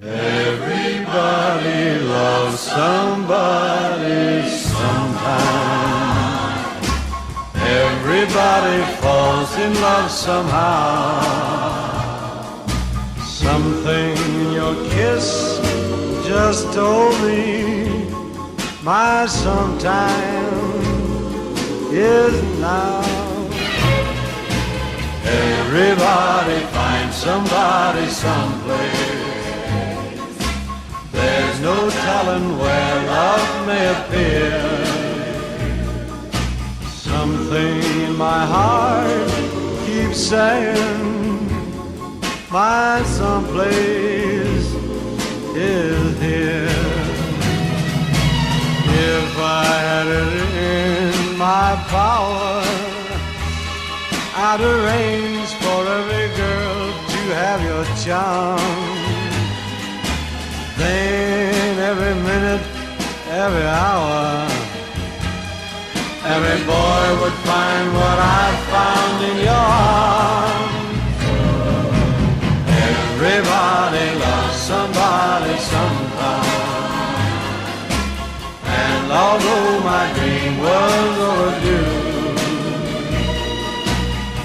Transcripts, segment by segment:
Everybody loves somebody sometime. Everybody falls in love somehow. Something in your kiss just told me my sometime is now. Everybody finds somebody someplace. There's no telling where love may appear. Something in my heart keeps saying my someplace is here. If I had it in my power, I'd arrange for every girl to have your charm. Then every minute, every hour, every boy would find what I found in your arms. Everybody loves somebody sometime. And although my dream was overdue,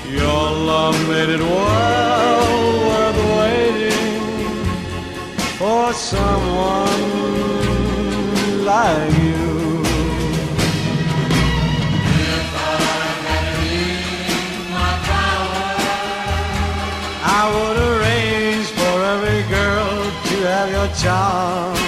your love made it well worth waiting for someone like you. If I had it in my power, I would arrange for every girl to have your charm.